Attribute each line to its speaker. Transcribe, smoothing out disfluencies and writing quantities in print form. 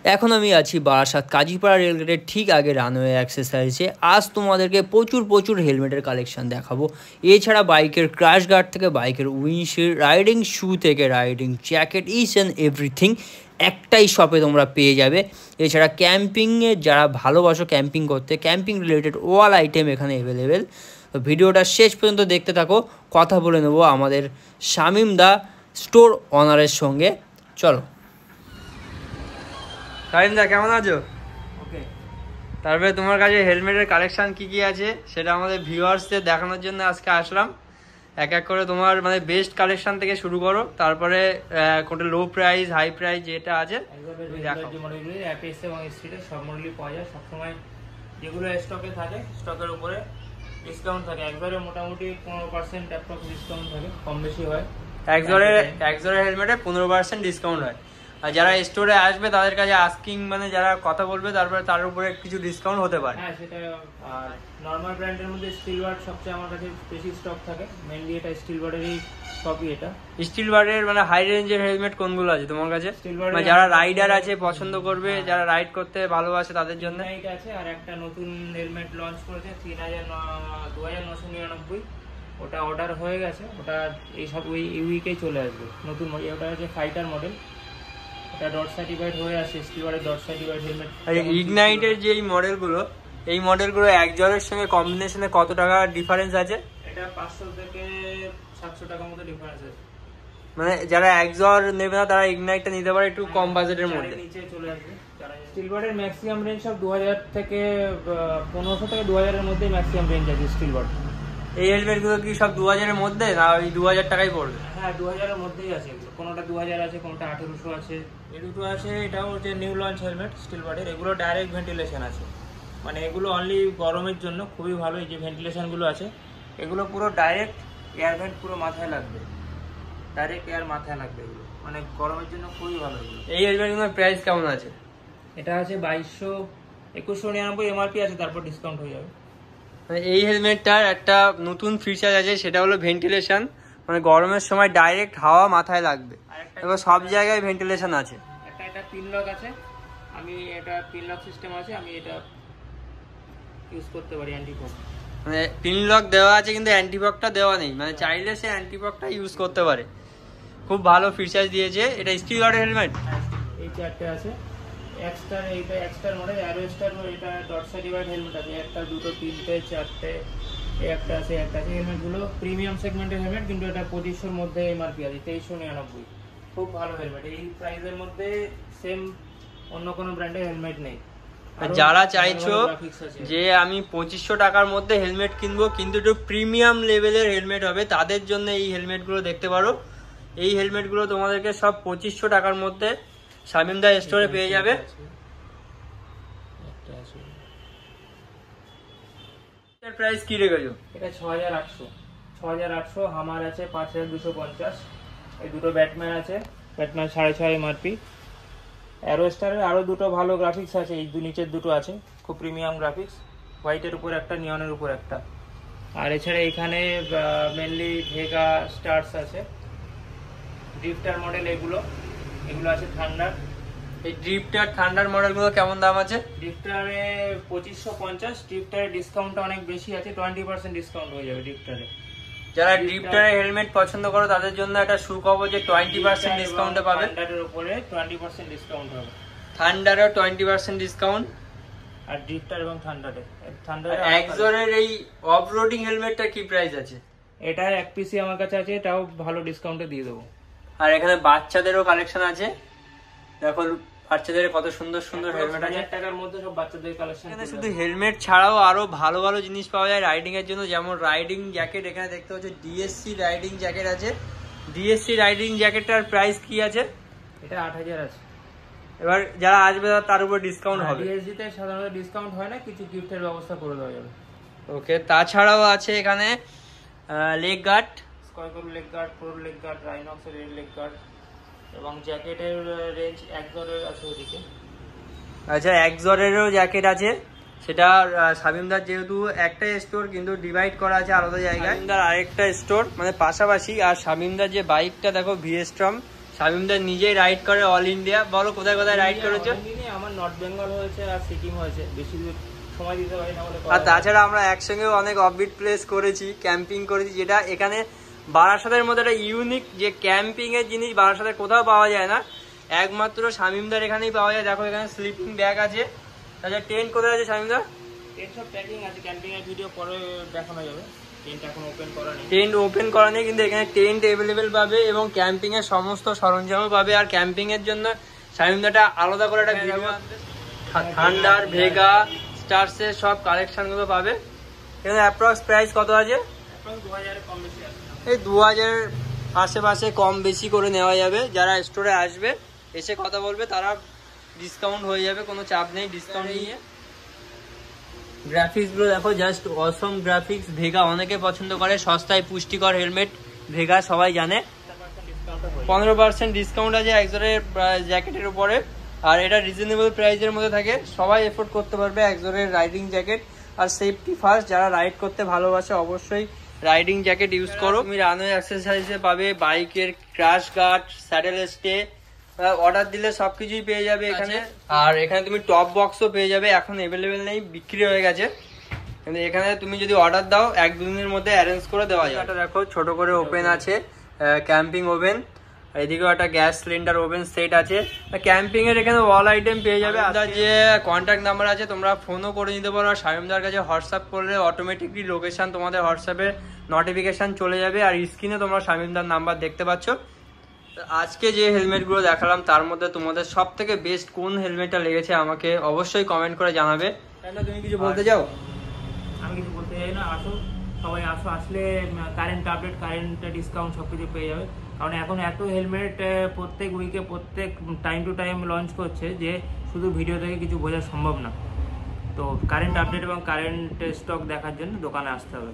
Speaker 1: এখন আমি আছি বারাসাত কাজীপাড়া রেলগেটের ঠিক আগে রানওয়ে অ্যাক্সেসরিজে। আজ তোমাদেরকে প্রচুর হেলমেটের কালেকশন দেখাবো। এছাড়া বাইকের ক্র্যাশ গার্ড থেকে বাইকের উইন্ডশিল্ড, রাইডিং শু থেকে riding jacket, each and everything একটাই শপে তোমরা পেয়ে যাবে। এছাড়া ক্যাম্পিংয়ে যারা ভালোবাসো ক্যাম্পিং করতে, ক্যাম্পিং রিলেটেড অল আইটেম এখানে অ্যাভেলেবেল। তো ভিডিওটা শেষ পর্যন্ত দেখতে থাকো, কথা বলে নেবো আমাদের শামিম দা স্টোর অনারের সঙ্গে। চলো। শামিম দা, কেমন আছো?
Speaker 2: ওকে।
Speaker 1: তারপরে তোমার কাছে হেলমেটের কালেকশন কি আছে সেটা আমাদের ভিউয়ার্সদের দেখানোর জন্য আজকে আসলাম। এক এক করে তোমার মানে বেস্ট কালেকশন থেকে শুরু করো, তারপরে কোনটা লো প্রাইস হাই প্রাইস যেটা আছে
Speaker 2: যে মডেলগুলি অ্যাপেস এবং স্ট্রিটে সব মডেলই পাওয়া যায়। সবসময় যেগুলো স্টকে থাকে স্টকের উপরে ডিসকাউন্ট থাকে। একবারে মোটামুটি 15% অ্যাপ্রক্স ডিসকাউন্ট থাকে, কম বেশি হয়।
Speaker 1: এক জোড়া হেলমেটে 15% ডিসকাউন্ট হয়। আর যারা স্টোরে আসবে তাদের কাছে আস্কিং মানে যারা কথা বলবে তারপরে তার উপরে কিছু ডিসকাউন্ট হতে পারে।
Speaker 2: হ্যাঁ, সেটা। আর নর্মাল ব্র্যান্ডের মধ্যে স্টিল বার্ড সবচেয়ে আমার কাছে বেশি স্টক থাকে। মেইনলি এটা স্টিল বার্ডেরই কপি। এটা
Speaker 1: স্টিল বার্ডের মানে হাই রেঞ্জের হেলমেট কোনগুলো আছে তোমার কাছে? মানে যারা রাইডার আছে পছন্দ করবে, যারা রাইড করতে ভালোবাসে তাদের জন্য
Speaker 2: এটা আছে। আর একটা নতুন হেলমেট লঞ্চ করেছে 2999, ওটা অর্ডার হয়ে গেছে। ওটা এই সব এই উইকেই চলে আসবে নতুন মডেল। ওটা হচ্ছে ফাইটার মডেল। এটা ডট সার্টিফাইড হয়ে আসে, স্টিল বার্ডের ডট সার্টিফাইড হেলমেট।
Speaker 1: আর ইগনাইটের যে এই মডেলগুলো এক জলের সঙ্গে কম্বিনেশনে কত টাকা ডিফারেন্স আছে?
Speaker 2: এটা 500 থেকে 700 টাকার মতো ডিফারেন্স আছে।
Speaker 1: মানে যারা এক জল নেবে না তারা ইগনাইটটা নিতে পারে একটু কম বাজেটের মধ্যে।
Speaker 2: নিচে চলে আসবে। স্টিল বার্ডের ম্যাক্সিমাম রেঞ্জ সব 2000 থেকে 1500 থেকে 2000 এর মধ্যে ম্যাক্সিমাম রেঞ্জ আছে স্টিল বার্ড।
Speaker 1: এই হেলমেটগুলো কি সব 2000 এর মধ্যে না ওই 2000 টাকাই পড়বে?
Speaker 2: হ্যাঁ, 2000 এর মধ্যেই আছে এগুলো। কোনোটা 2000 আছে, কোনোটা 1800 আছে, এই দুটো আছে। এটাও হচ্ছে নিউ লঞ্চ হেলমেট স্টিল বার্ডের। এগুলো ডাইরেক্ট ভেন্টিলেশন আছে, মানে এগুলো অনলি গরমের জন্য খুবই ভালো। এই যে ভেন্টিলেশনগুলো আছে এগুলো পুরো ডাইরেক্ট এয়ার ভেন্ট পুরো মাথায় লাগবে, ডাইরেক্ট এয়ার মাথায় লাগবে। এগুলো মানে গরমের জন্য খুবই ভালো। এগুলো
Speaker 1: এই হেলমেটগুলোর প্রাইস কেমন আছে?
Speaker 2: এটা আছে 2199 এমআরপি আছে, তারপর ডিসকাউন্ট হয়ে যাবে।
Speaker 1: এই হেলমেটটার একটা নতুন ফিচার আছে, সেটা হলো ভেন্টিলেশন। মানে গরমের সময় ডাইরেক্ট হাওয়া মাথায় লাগবে। এবার সব জায়গায় ভেন্টিলেশন আছে।
Speaker 2: একটা পিন লক আছে, আমি এটা পিন লক সিস্টেম আছে, আমি এটা ইউজ করতে পারি অ্যান্টিফগ।
Speaker 1: মানে পিন লক দেওয়া আছে কিন্তু অ্যান্টিফগটা দেওয়া নেই, মানে চাইলে সে অ্যান্টিফগটা ইউজ করতে পারে। খুব ভালো ফিচার দিয়েছে। এটা স্টিল বার্ডের হেলমেট।
Speaker 2: এই চারটে আছে। এক্সটার, এইটা এক্সটার মডেল। অ্যারো স্টার, এটা ডট সার্টিফাইড হেলমেট আছে। একটা, দুটো, তিনটে, চারটে, একটা আছে। হেলমেটগুলো প্রিমিয়াম সেগমেন্টের হেলমেট, কিন্তু এটা 2500 মধ্যে এমআরপি আছে, 2399। খুব ভালো হেলমেট। এই প্রাইসের মধ্যে সেম অন্য কোনো ব্র্যান্ডের হেলমেট নেই।
Speaker 1: যারা চাইছো যে আমি 2500 টাকার মধ্যে হেলমেট কিনবো কিন্তু একটু প্রিমিয়াম লেভেলের হেলমেট হবে, তাদের জন্য এই হেলমেটগুলো দেখতে পারো। এই হেলমেটগুলো তোমাদেরকে সব 2500 টাকার মধ্যে শামিম দা স্টোরে পেয়ে যাবে। এর প্রাইস কি রেখেছো?
Speaker 2: এটা 6800 হামার আছে 5250। এই দুটো ব্যাটম্যান আছে, ব্যাটম্যান 6.5 এমআরপি। অ্যারো স্টারের আরো দুটো ভালো গ্রাফিক্স আছে, এই নিচের দুটো আছে খুব প্রিমিয়াম গ্রাফিক্স, হোয়াইটের উপর একটা, নিয়নের উপর একটা। আর এছাড়া এখানে মেনলি ভেগা স্টার্স আছে, ড্রিফটার মডেল। এগুলো আছে থান্ডার।
Speaker 1: এই ড্রিফটার থান্ডার মডেলগুলো কেমন দাম আছে?
Speaker 2: ড্রিফটারে 2550। ড্রিফটারে ডিসকাউন্টটা অনেক বেশি আছে, 20% ডিসকাউন্ট হয়ে যাবে ড্রিফটারে।
Speaker 1: যারা ড্রিফটারের হেলমেট পছন্দ করো তাদের জন্য একটা সুখবর যে 20% ডিসকাউন্টে পাবে।
Speaker 2: থান্ডারের উপরে 20% ডিসকাউন্ট হবে।
Speaker 1: থান্ডারেও 20% ডিসকাউন্ট।
Speaker 2: আর ড্রিফটার এবং থান্ডারে
Speaker 1: এক্সজরের এই অফ রোডিং হেলমেটটা কি প্রাইস আছে?
Speaker 2: এটা এক পিসি আমার কাছে আছে, এটাও ভালো ডিসকাউন্টে দিয়ে দেবো।
Speaker 1: আর এখানে বাচ্চাদেরও কালেকশন আছে, দেখো বাচ্চাদের কত সুন্দর হেলমেট আছে।
Speaker 2: 1000 টাকার মধ্যে সব বাচ্চাদের কালেকশন।
Speaker 1: এখানে শুধু হেলমেট ছাড়াও আরো ভালো জিনিস পাওয়া যায় রাইডিং এর জন্য, যেমন রাইডিং জ্যাকেট। এখানে দেখতে পাচ্ছ ডিএসসি রাইডিং জ্যাকেট আছে। ডিএসসি রাইডিং জ্যাকেটটার প্রাইস কি আছে?
Speaker 2: এটা 8000 আছে।
Speaker 1: এবার যারা আসবে তার উপর ডিসকাউন্ট হবে।
Speaker 2: ডিএসসি তে সাধারণত ডিসকাউন্ট হয় না, কিছু গিফটের ব্যবস্থা করে দেওয়া যাবে।
Speaker 1: ওকে, তাছাড়াও আছে এখানে leg guard,
Speaker 2: square leg guard, pro leg guard, Rhinox এর লেগ গার্ড, এবং জ্যাকেটের রেঞ্জ একজরের আছে ওদিকে।
Speaker 1: আচ্ছা, একজরেরও জ্যাকেট আছে। সেটা শামিমদার যেহেতু একটা স্টোর কিন্তু ডিভাইড করা আছে আলাদা জায়গায়, শামিমদার আরেকটা স্টোর মানে পাশাপাশি। আর শামিমদার যে বাইকটা দেখো ভিএস্ট্রম, শামিমদার নিজেই রাইড করে অল ইন্ডিয়া। বলো কোথায় রাইড করেছো?
Speaker 2: আমার নর্থ বেঙ্গল হয়েছে আর সিকিম হয়েছে, বেশি দূর সময় দিতে পারি না বলে।
Speaker 1: আর তাছাড়া আমরা একসঙ্গে অনেক অফবিট প্লেস করেছি, ক্যাম্পিং করেছি, যেটা এখানে বারাসাতের মধ্যে একটা ইউনিক যে ক্যাম্পিং এর জিনিস বারাসাতে কোথাও পাওয়া যায় না, একমাত্র শামিমদার এখানেই পাওয়া যায়। দেখো এখানে স্লিপিং ব্যাগ আছে, তাছাড়া টেন্ট কোথায় আছে শামিমদা?
Speaker 2: টেন্ট সব প্যাকিং আছে, ক্যাম্পিং এর ভিডিও পরে দেখানো যাবে। টেন্ট এখন ওপেন করা নেই,
Speaker 1: টেন্ট ওপেন করা নেই, কিন্তু এখানে টেন্ট অ্যাভেলেবেল পাবে এবং ক্যাম্পিং এর সমস্ত সরঞ্জামও পাবে। আর ক্যাম্পিং এর জন্য শামিমদাটা আলাদা করে একটা ভিডিও, থান্ডার, ভেগা, স্টারসের সব কালেকশন গুলো পাবে। এখানে অ্যাপ্রক্স প্রাইস কত আছে?
Speaker 2: 2000 কম বেশি আছে,
Speaker 1: এই 2000 আশেপাশে কম বেশি করে নেওয়া যাবে। যারা স্টোরে আসবে এসে কথা বলবে তারা ডিসকাউন্ট হয়ে যাবে, কোনো চাপ নেই ডিসকাউন্ট নিয়ে। গ্রাফিক্স গুলো দেখো, জাস্ট অসম গ্রাফিক্স। ভেগা অনেকে পছন্দ করে, সস্তায় পুষ্টিকর হেলমেট ভেগা সবাই জানে। 15% ডিসকাউন্ট আছে একজনের জ্যাকেটের উপরে, আর এটা রিজনেবল প্রাইসের মধ্যে থাকে, সবাই এফোর্ড করতে পারবে একজনের রাইডিং জ্যাকেট। আর সেফটি ফার্স্ট, যারা রাইড করতে ভালোবাসে অবশ্যই রাইডিং জ্যাকেট ইউজ করো। তুমি রানওয়ে এক্সারসাইজে পাবে বাইকের crash guard, saddle stay, order দিলে সবকিছুই পেয়ে যাবে এখানে। আর এখানে তুমি টপ বক্সও পেয়ে যাবে, এখন অ্যাভেলেবেল নেই, বিক্রি হয়ে গেছে। কিন্তু এখানে তুমি যদি অর্ডার দাও 1-2 দিনের মধ্যে অ্যারেঞ্জ করে দেওয়া যায়। এটা দেখো ছোট করে ওপেন আছে, ক্যাম্পিং ওভেন। এদিকেও একটা গ্যাস সিলিন্ডার ওভেন সেট আছে। ক্যাম্পিং এর এখানে অল আইটেম পেয়ে যাবে। আপনার যে কন্ট্যাক্ট নাম্বার আছে তোমরা ফোনও করে নিতে পারো, আর শামিমদার কাছে হোয়াটসঅ্যাপ করলে অটোমেটিকলি লোকেশন তোমাদের হোয়াটসঅ্যাপে নোটিফিকেশন চলে যাবে। আর স্ক্রিনে তোমরা শামিমদার নাম্বার দেখতে পাচ্ছ। আজকে যে হেলমেটগুলো দেখালাম তার মধ্যে তোমাদের সব থেকে বেস্ট কোন হেলমেটটা লেগেছে আমাকে অবশ্যই কমেন্ট করে জানাবে। তুমি কিছু বলতে চাও?
Speaker 2: আমি কিছু বলতে চাই না, আসো সবাই আসো, আসলে কারেন্ট আপডেট, কারেন্ট ডিসকাউন্ট সব কিছু পেয়ে যাবে। কারণ এখন এত হেলমেট প্রত্যেক উইকে, প্রত্যেক টাইম টু টাইম লঞ্চ করছে যে শুধু ভিডিও থেকে কিছু বোঝা সম্ভব না। তো কারেন্ট আপডেট এবং কারেন্ট স্টক দেখার জন্য দোকানে আসতে হবে।